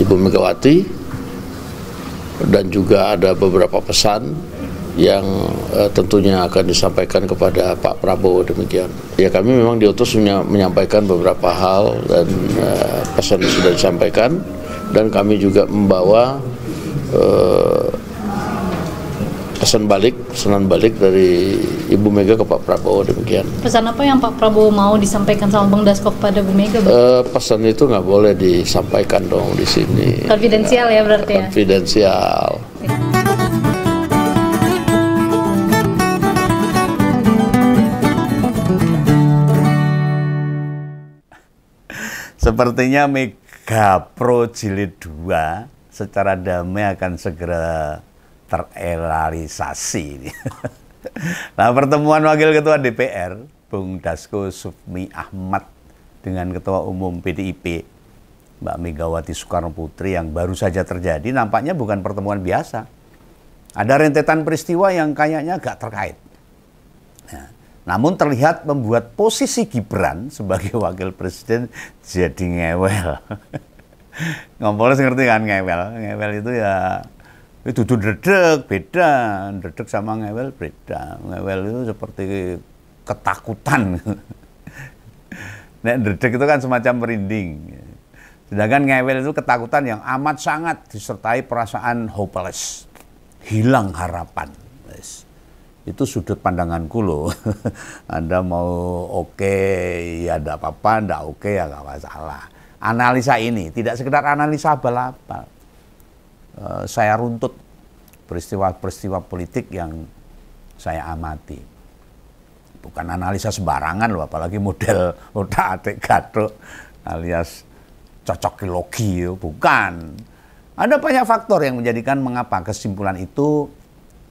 Ibu Megawati, dan juga ada beberapa pesan yang tentunya akan disampaikan kepada Pak Prabowo. Demikian. Ya, kami memang diutus menyampaikan beberapa hal dan pesan yang sudah disampaikan, dan kami juga membawa pesanan balik dari Ibu Mega ke Pak Prabowo. Demikian. Pesan apa yang Pak Prabowo mau disampaikan sama Bang Dasko kepada Bu Mega? Pesan itu nggak boleh disampaikan dong di sini. Konfidensial ya berarti ya? Konfidensial. Sepertinya Mega Pro Jilid 2 secara damai akan segera terrealisasi. Nah, pertemuan Wakil Ketua DPR, Bung Dasko Sufmi Ahmad, dengan Ketua Umum PDIP, Mbak Megawati Soekarno Putri, yang baru saja terjadi, nampaknya bukan pertemuan biasa. Ada rentetan peristiwa yang kayaknya agak terkait. Namun terlihat membuat posisi Gibran sebagai wakil presiden jadi ngewel. Ngomongnya ngerti kan ngewel? Ngewel itu ya, itu dredeg, beda. Dredeg sama ngewel beda. Ngewel itu seperti ketakutan. Nek dredeg itu kan semacam merinding. Sedangkan ngewel itu ketakutan yang amat sangat disertai perasaan hopeless. Hilang harapan. Itu sudut pandanganku loh. Anda mau oke, ya tidak apa-apa, tidak oke ya nggak masalah. Analisa ini tidak sekedar analisa abal-abal. Saya runtut peristiwa-peristiwa politik yang saya amati. Bukan analisa sembarangan loh, apalagi model otak-atik gathuk alias cocokilogi, bukan. Ada banyak faktor yang menjadikan mengapa kesimpulan itu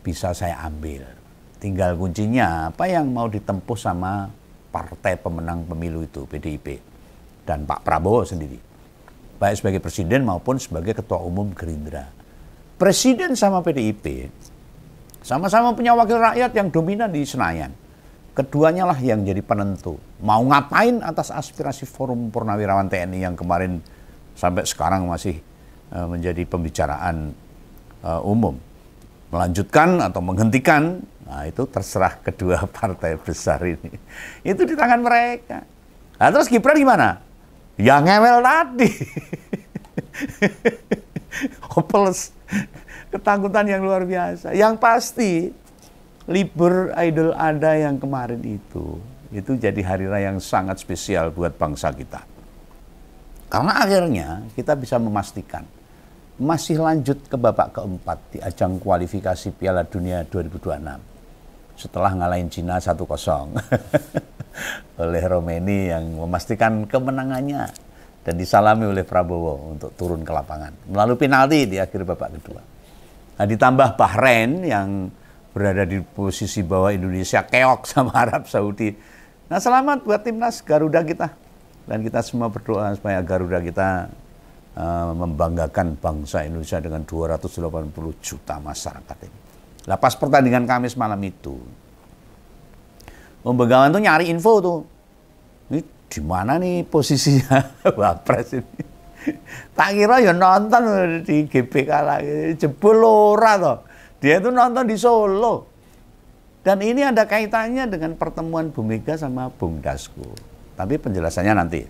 bisa saya ambil. Tinggal kuncinya apa yang mau ditempuh sama partai pemenang pemilu itu, PDIP, dan Pak Prabowo sendiri. Baik sebagai presiden maupun sebagai ketua umum Gerindra. Presiden sama PDIP sama-sama punya wakil rakyat yang dominan di Senayan. Keduanya lah yang jadi penentu. Mau ngapain atas aspirasi Forum Purnawirawan TNI yang kemarin sampai sekarang masih menjadi pembicaraan umum. Melanjutkan atau menghentikan, nah itu terserah kedua partai besar ini. Itu di tangan mereka. Nah terus Gibran gimana? Ya ngewel tadi. Hopeless. Ketakutan yang luar biasa. Yang pasti, libur Idul Adha yang kemarin itu jadi hari raya yang sangat spesial buat bangsa kita. Karena akhirnya kita bisa memastikan masih lanjut ke babak keempat di ajang kualifikasi Piala Dunia 2026 setelah ngalahin Cina 1-0 oleh Romeni yang memastikan kemenangannya dan disalami oleh Prabowo untuk turun ke lapangan melalui penalti di akhir babak kedua. Nah, ditambah Bahrain yang berada di posisi bawah Indonesia, keok sama Arab Saudi. Nah, selamat buat timnas Garuda kita, dan kita semua berdoa supaya Garuda kita membanggakan bangsa Indonesia dengan 280 juta masyarakat ini. Nah, pas pertandingan Kamis malam itu, Om Begawan tuh nyari info tuh. Ini di mana nih posisinya Wapres ini? Tak kira ya nonton di GBK lagi, jebol ora toh. Dia itu nonton di Solo. Dan ini ada kaitannya dengan pertemuan Bu Mega sama Bung Dasko. Tapi penjelasannya nanti.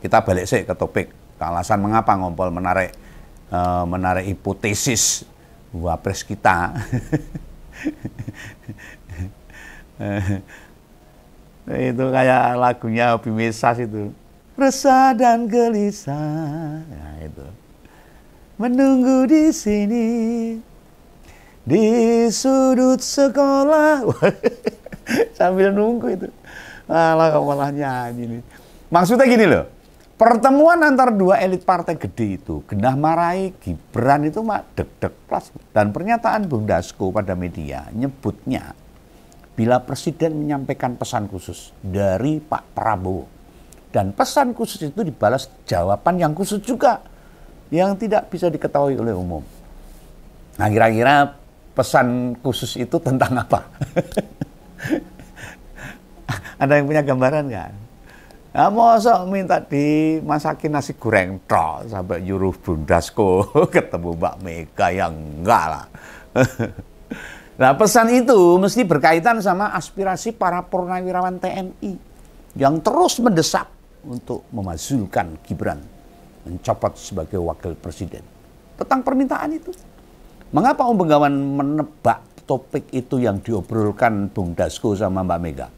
Kita balik sih ke topik. Alasan mengapa Ngompol menarik hipotesis Wapres kita. Itu kayak lagunya Obi Mesas itu. Resah dan gelisah. Nah, itu. Menunggu di sini di sudut sekolah. Sambil nunggu itu. Malah nyanyi nih. Maksudnya gini loh. Pertemuan antar dua elit partai gede itu, genah marahi Gibran itu deg-deg plus. Dan pernyataan Bung Dasko pada media nyebutnya, bila Presiden menyampaikan pesan khusus dari Pak Prabowo. Dan pesan khusus itu dibalas jawaban yang khusus juga, yang tidak bisa diketahui oleh umum. Nah kira-kira pesan khusus itu tentang apa? Ada yang punya gambaran nggak? Nah, masa minta dimasakin nasi goreng tok sampai nyuruh Bung Dasko ketemu Mbak Mega, yang enggak lah. Nah, pesan itu mesti berkaitan sama aspirasi para purnawirawan TNI yang terus mendesak untuk memajukan Gibran mencopot sebagai wakil presiden. Tentang permintaan itu. Mengapa Om Bengawan menebak topik itu yang diobrolkan Bung Dasko sama Mbak Mega?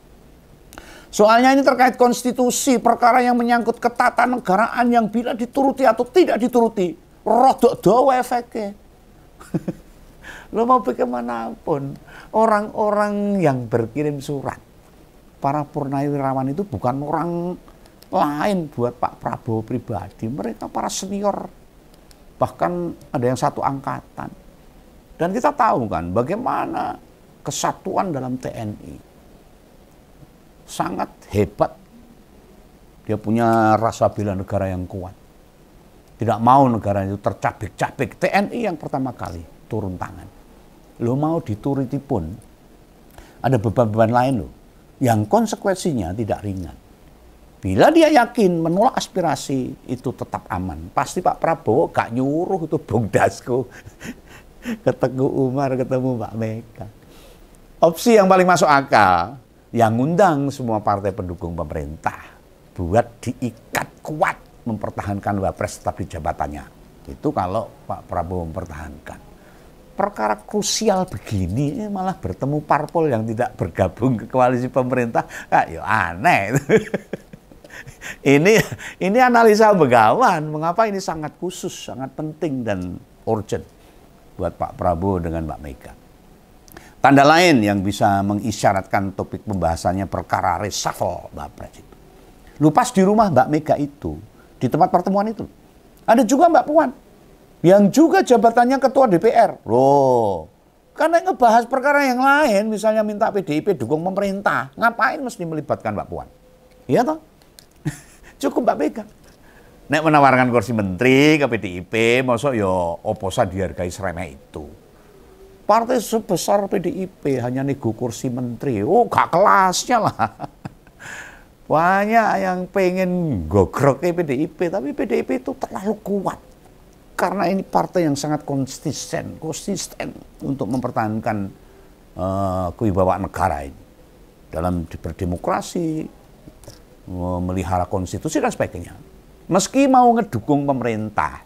Soalnya ini terkait konstitusi, perkara yang menyangkut ketatanegaraan yang bila dituruti atau tidak dituruti, rodok dawa efeknya. Lo mau bagaimanapun, orang-orang yang berkirim surat, para purnawirawan itu bukan orang lain buat Pak Prabowo pribadi. Mereka para senior, bahkan ada yang satu angkatan. Dan kita tahu kan bagaimana kesatuan dalam TNI. Sangat hebat. Dia punya rasa bela negara yang kuat. Tidak mau negara itu tercabik-cabik. TNI yang pertama kali turun tangan. Lo mau dituruti pun ada beban-beban lain loh, yang konsekuensinya tidak ringan. Bila dia yakin menolak aspirasi itu tetap aman, pasti Pak Prabowo gak nyuruh itu Bung Dasko ke Teguh Umar ketemu Mbak Mega. Opsi yang paling masuk akal, yang ngundang semua partai pendukung pemerintah buat diikat kuat mempertahankan Wapres tetap di jabatannya. Itu kalau Pak Prabowo mempertahankan. Perkara krusial begini malah bertemu parpol yang tidak bergabung ke koalisi pemerintah, ya aneh. Ini analisa Bengawan, mengapa ini sangat khusus, sangat penting dan urgent buat Pak Prabowo dengan Mbak Mega. Tanda lain yang bisa mengisyaratkan topik pembahasannya perkara reshuffle Wapres itu. Lupas di rumah Mbak Mega itu, di tempat pertemuan itu, ada juga Mbak Puan, yang juga jabatannya ketua DPR. Loh, karena ngebahas perkara yang lain, misalnya minta PDIP dukung pemerintah, ngapain mesti melibatkan Mbak Puan? Iya toh? Cukup Mbak Mega. Nek menawarkan kursi menteri ke PDIP, masuk yo oposan dihargai seremeh itu. Partai sebesar PDIP hanya nego kursi menteri, oh gak kelasnya lah. Banyak yang pengen gogrok ke PDIP, tapi PDIP itu terlalu kuat. Karena ini partai yang sangat konsisten untuk mempertahankan kewibawaan negara ini. Dalam berdemokrasi, memelihara konstitusi dan sebagainya. Meski mau ngedukung pemerintah,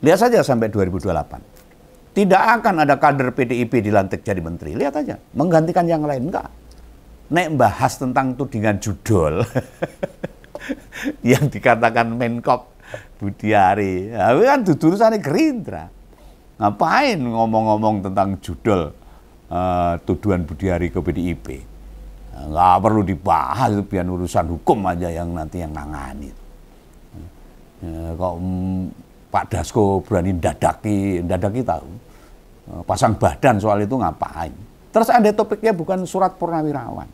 lihat saja sampai 2028. Tidak akan ada kader PDIP dilantik jadi menteri. Lihat aja, menggantikan yang lain. Enggak. Nek bahas tentang tudingan judul yang dikatakan Menkop Budiari, ya, kan urusannya Gerindra. Ngapain ngomong-ngomong tentang judul tuduhan Budiari ke PDIP? Nggak perlu dibahas, biar urusan hukum aja yang nanti yang nangani. Kok Pak Dasko berani dadaki tahu. Pasang badan soal itu ngapain. Terus ada topiknya bukan surat purnawirawan.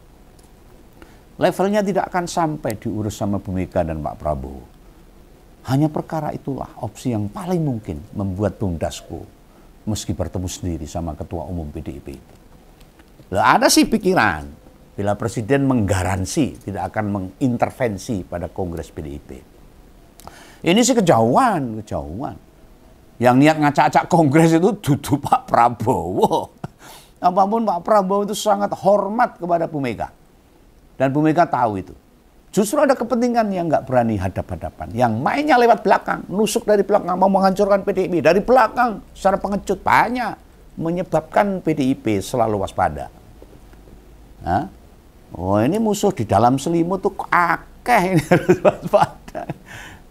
Levelnya tidak akan sampai diurus sama Bu Mega dan Pak Prabowo. Hanya perkara itulah opsi yang paling mungkin membuat Bung Dasko meski bertemu sendiri sama Ketua Umum PDIP itu. Lah ada sih pikiran bila Presiden menggaransi tidak akan mengintervensi pada Kongres PDIP. Ini sih kejauhan. Yang niat ngacak-acak Kongres itu duduk Pak Prabowo. Apapun Pak Prabowo itu sangat hormat kepada Bu Mega. Dan Bu Mega tahu itu. Justru ada kepentingan yang nggak berani hadap-hadapan. Yang mainnya lewat belakang, nusuk dari belakang, mau menghancurkan PDIP. Dari belakang, secara pengecut, banyak. Menyebabkan PDIP selalu waspada. Hah? Oh ini musuh di dalam selimut tuh akeh, ini harus waspada.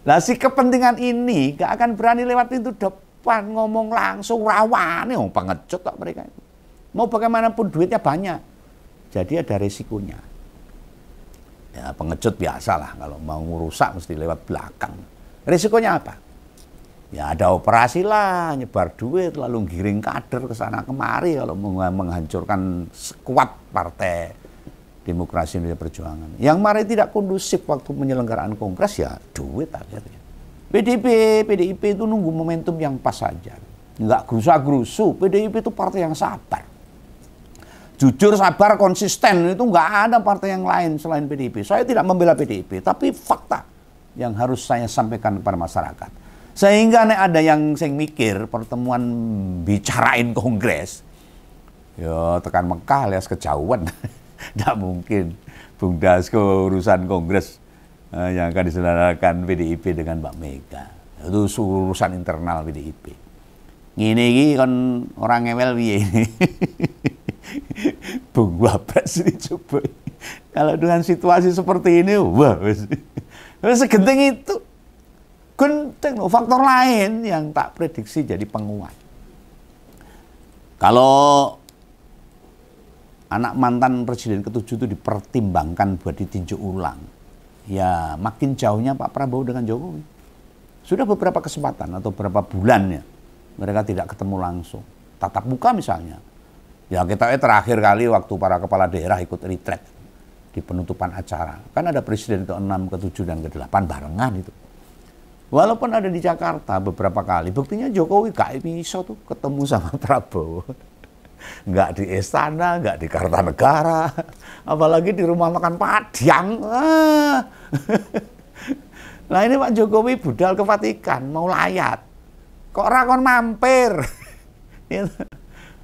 Nah si kepentingan ini gak akan berani lewat pintu depan ngomong langsung rawan, oh pengecut tak mereka itu. Mau bagaimanapun duitnya banyak, jadi ada resikonya. Ya pengecut biasalah kalau mau ngerusak mesti lewat belakang. Resikonya apa? Ya ada operasi lah, nyebar duit lalu giring kader ke sana kemari kalau menghancurkan sekuat partai Demokrasi Indonesia Perjuangan. Yang mari tidak kondusif waktu penyelenggaraan kongres ya duit akhirnya. PDIP itu nunggu momentum yang pas saja. Nggak gerusa-gerusu. PDIP itu partai yang sabar. Jujur, sabar, konsisten, itu nggak ada partai yang lain selain PDIP. Saya tidak membela PDIP, tapi fakta yang harus saya sampaikan kepada masyarakat. Sehingga nek ada yang saya mikir pertemuan bicarain kongres, ya tekan Mekah alias kejauhan. Tidak mungkin Bung Dasko urusan kongres yang akan diselenggarakan PDIP dengan Mbak Mega. Itu urusan internal PDIP. Ini kan orang ngewel piye ini. Bung Wapres ini coba. Kalau dengan situasi seperti ini, wah, segenting itu. Genting, faktor lain yang tak prediksi jadi penguat. Kalau anak mantan presiden ke-7 itu dipertimbangkan buat ditinjau ulang, ya makin jauhnya Pak Prabowo dengan Jokowi. Sudah beberapa kesempatan atau beberapa bulan ya, mereka tidak ketemu langsung. Tatap muka misalnya. Ya kita terakhir kali waktu para kepala daerah ikut retreat di penutupan acara. Kan ada presiden ke-6, ke-7, dan ke-8 barengan itu. Walaupun ada di Jakarta beberapa kali, buktinya Jokowi gak bisa tuh ketemu sama Prabowo. Nggak di istana, nggak di Kartanegara, apalagi di rumah makan Padang. Nah ini Pak Jokowi budal ke Vatikan, mau layat. Kok rakon mampir?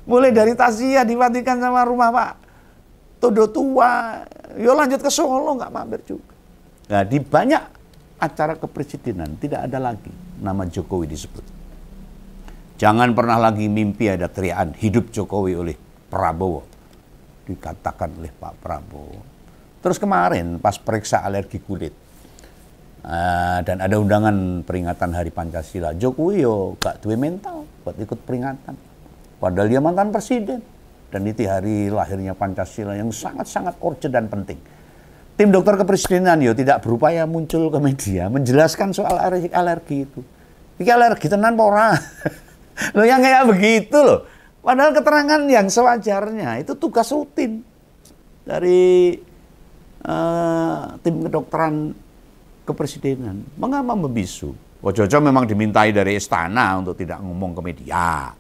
Mulai dari Tasya di Vatikan sama rumah Pak Todo tua, yo lanjut ke Solo, nggak mampir juga. Nah di banyak acara kepresidenan tidak ada lagi nama Jokowi disebut. Jangan pernah lagi mimpi ada teriakan hidup Jokowi oleh Prabowo. Dikatakan oleh Pak Prabowo. Terus kemarin pas periksa alergi kulit. Dan ada undangan peringatan Hari Pancasila. Jokowi yo gak duwe mental buat ikut peringatan. Padahal dia mantan presiden. Dan itu hari lahirnya Pancasila yang sangat-sangat urgent dan penting. Tim dokter kepresidenan yo tidak berupaya muncul ke media menjelaskan soal alergi itu. Ini alergi tenan ora. Loh yang kayak begitu loh. Padahal keterangan yang sewajarnya itu tugas rutin dari tim kedokteran kepresidenan. Mengapa membisu? Ojo-ojo memang dimintai dari istana untuk tidak ngomong ke media.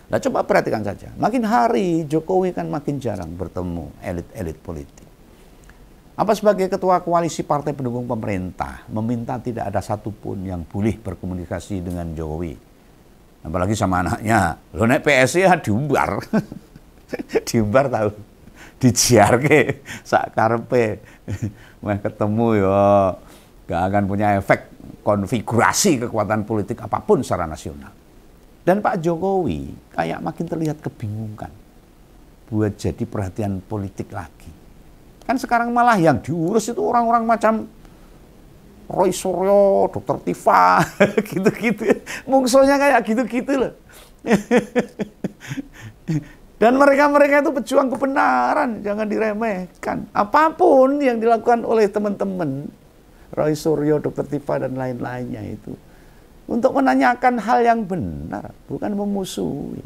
Nah coba perhatikan saja. Makin hari Jokowi kan makin jarang bertemu elit-elit politik. Apa sebagai ketua koalisi partai pendukung pemerintah meminta tidak ada satupun yang boleh berkomunikasi dengan Jokowi. Apalagi sama anaknya. Lo naik PSI ya diumbar. Diumbar tahu. Dijiarke sak karepe. Wah ketemu ya gak akan punya efek konfigurasi kekuatan politik apapun secara nasional. Dan Pak Jokowi kayak makin terlihat kebingungan buat jadi perhatian politik lagi. Kan sekarang malah yang diurus itu orang-orang macam Roy Suryo, Dr. Tifa, gitu-gitu. Mungsuhnya kayak gitu-gitu loh. Dan mereka-mereka itu pejuang kebenaran, jangan diremehkan. Apapun yang dilakukan oleh teman-teman, Roy Suryo, Dr. Tifa, dan lain-lainnya itu. Untuk menanyakan hal yang benar, bukan memusuhi.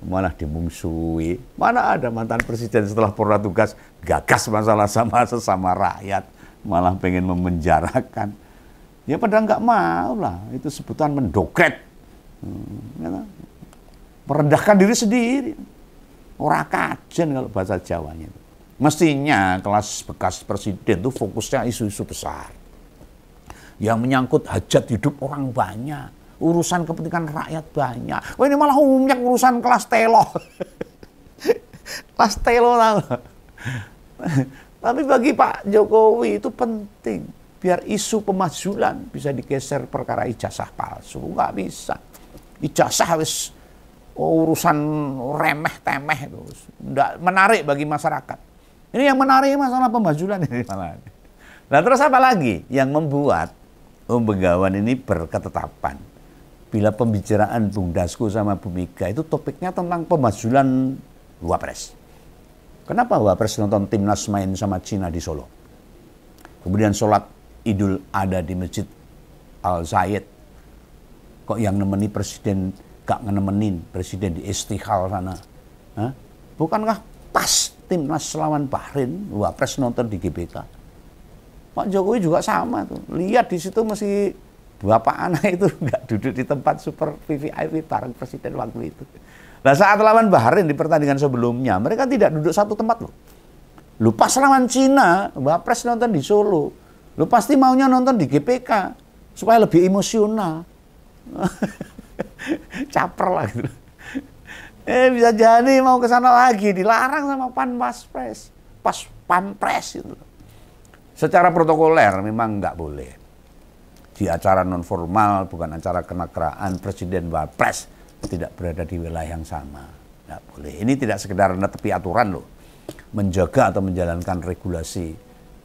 Malah dimungsuhi. Mana ada mantan presiden setelah purna tugas, gagas masalah sama sesama rakyat. Malah pengen memenjarakan. Ya padahal nggak mau lah. Itu sebutan mendokret. Merendahkan diri sendiri. Ora kajen kalau bahasa Jawanya. Mestinya kelas bekas presiden itu fokusnya isu-isu besar. Yang menyangkut hajat hidup orang banyak. Urusan kepentingan rakyat banyak. Wah ini malah umumnya urusan kelas telo. Kelas telo tahu. Tapi bagi Pak Jokowi itu penting. Biar isu pemajulan bisa digeser perkara ijazah palsu. Nggak bisa. Ijazah wis urusan remeh temeh. Nggak menarik bagi masyarakat. Ini yang menarik masalah pemajulan ini. Nah terus apa lagi yang membuat Om Begawan ini berketetapan? Bila pembicaraan Bung Dasko sama Bu Mega itu topiknya tentang pemajulan Wapres. Kenapa Wapres nonton timnas main sama Cina di Solo? Kemudian sholat Idul Adha di Masjid Al-Zayed. Kok yang nemeni presiden gak nemenin presiden di Istiqlal sana? Hah? Bukankah pas timnas lawan Bahrain Wapres nonton di GBK? Pak Jokowi juga sama tuh. Lihat di situ masih Bapak anak itu nggak duduk di tempat super VVIP bareng presiden waktu itu. Nah saat lawan Bahrain di pertandingan sebelumnya, mereka tidak duduk satu tempat loh. Lu pas lawan Cina, Wapres nonton di Solo. Lu pasti maunya nonton di GPK supaya lebih emosional. Caper lah gitu. Bisa jadi mau ke sana lagi dilarang sama Pampres itu. Secara protokoler memang nggak boleh. Di acara non formal, bukan acara kenegaraan, presiden Wapres tidak berada di wilayah yang sama. Nggak boleh. Ini tidak sekedar netepi aturan loh. Menjaga atau menjalankan regulasi.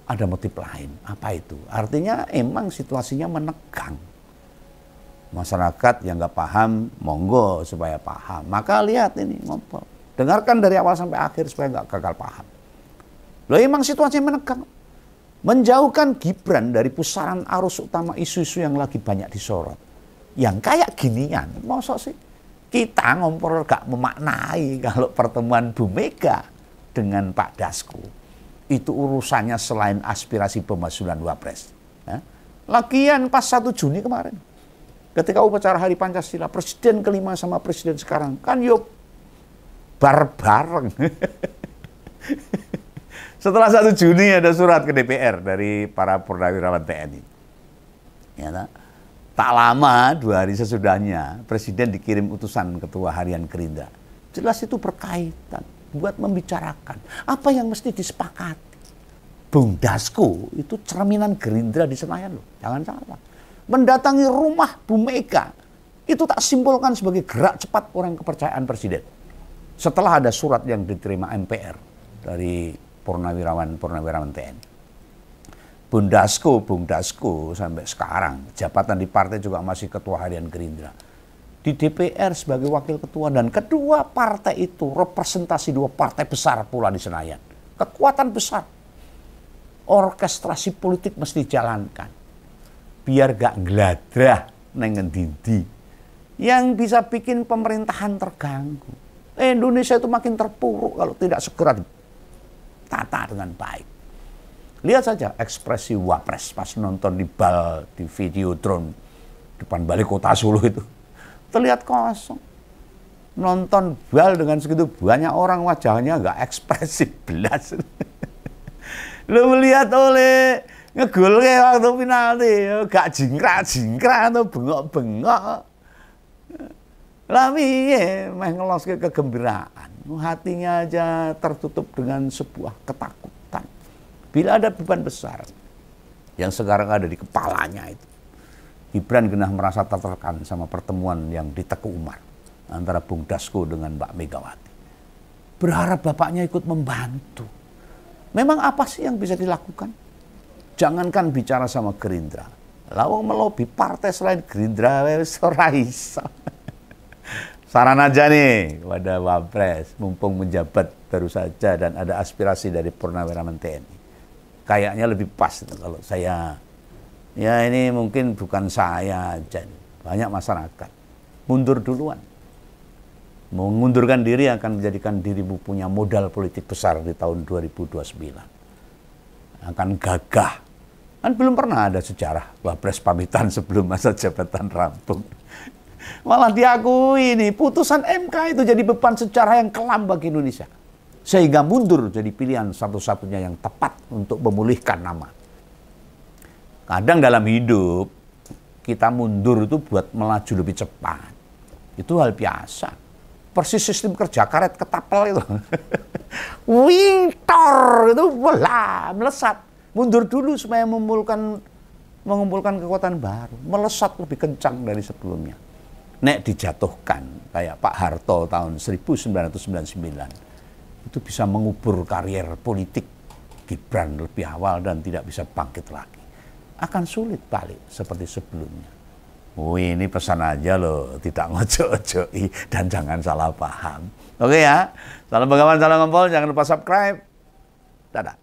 Ada motif lain. Apa itu? Artinya emang situasinya menegang. Masyarakat yang nggak paham, monggo supaya paham. Maka lihat ini, ngobrol. Dengarkan dari awal sampai akhir supaya nggak gagal paham. Loh emang situasinya menegang. Menjauhkan Gibran dari pusaran arus utama isu-isu yang lagi banyak disorot. Yang kayak ginian, masa sih kita ngompor gak memaknai kalau pertemuan Bu Mega dengan Pak Dasko itu urusannya selain aspirasi pemasulan Wapres. Lagian pas 1 Juni kemarin, ketika upacara Hari Pancasila, Presiden kelima sama Presiden sekarang kan yuk bareng. Setelah 1 Juni ada surat ke DPR dari para purnawirawan TNI. Ya, tak lama 2 hari sesudahnya Presiden dikirim utusan Ketua Harian Gerindra. Jelas itu berkaitan buat membicarakan apa yang mesti disepakati. Bung Dasko itu cerminan Gerindra di Senayan loh, jangan salah. Mendatangi rumah Bu Mega itu tak simpulkan sebagai gerak cepat orang kepercayaan Presiden. Setelah ada surat yang diterima MPR dari purnawirawan TNI. Bung Dasko sampai sekarang jabatan di partai juga masih Ketua Harian Gerindra. Di DPR sebagai wakil ketua, dan kedua partai itu representasi 2 partai besar pula di Senayan. Kekuatan besar. Orkestrasi politik mesti dijalankan. Biar gak ngeladrah neng ngendi. Yang bisa bikin pemerintahan terganggu. Indonesia itu makin terpuruk kalau tidak segera tata dengan baik. Lihat saja ekspresi Wapres pas nonton di video drone depan Balai Kota Solo itu. Terlihat kosong. Nonton bal dengan segitu banyak orang, wajahnya nggak ekspresif belas. Lo melihat oleh ngegol kayak waktu penalti, gak jingkrak atau bengok-bengok. Lah piye meh ngelos kegembiraan. Hatinya aja tertutup dengan sebuah ketakutan. Bila ada beban besar yang sekarang ada di kepalanya itu, Gibran genah merasa tertekan sama pertemuan yang di Teguh Umar antara Bung Dasko dengan Mbak Megawati. Berharap bapaknya ikut membantu. Memang apa sih yang bisa dilakukan? Jangankan bicara sama Gerindra, lawang melobi partai selain Gerindra wis ora iso. Saran aja nih kepada Wapres, mumpung menjabat baru saja dan ada aspirasi dari purnawirawan TNI. Kayaknya lebih pas kalau saya, ya ini mungkin bukan saya aja, banyak masyarakat. Mundur duluan. Mengundurkan diri akan menjadikan dirimu punya modal politik besar di tahun 2029. Akan gagah. Kan belum pernah ada sejarah Wapres pamitan sebelum masa jabatan rampung. Malah diakui ini putusan MK itu jadi beban sejarah yang kelam bagi Indonesia. Sehingga mundur jadi pilihan satu-satunya yang tepat untuk memulihkan nama. Kadang dalam hidup kita mundur itu buat melaju lebih cepat. Itu hal biasa. Persis sistem kerja karet ketapel itu. Winter itu melesat. Mundur dulu supaya mengumpulkan kekuatan baru. Melesat lebih kencang dari sebelumnya. Nek dijatuhkan kayak Pak Harto tahun 1999 itu bisa mengubur karier politik Gibran lebih awal dan tidak bisa bangkit lagi. Akan sulit balik seperti sebelumnya. Oh ini pesan aja loh, tidak ngojo-ojoi dan jangan salah paham. Oke ya, salam Bengawan, salam Ngempol, jangan lupa subscribe. Dadah.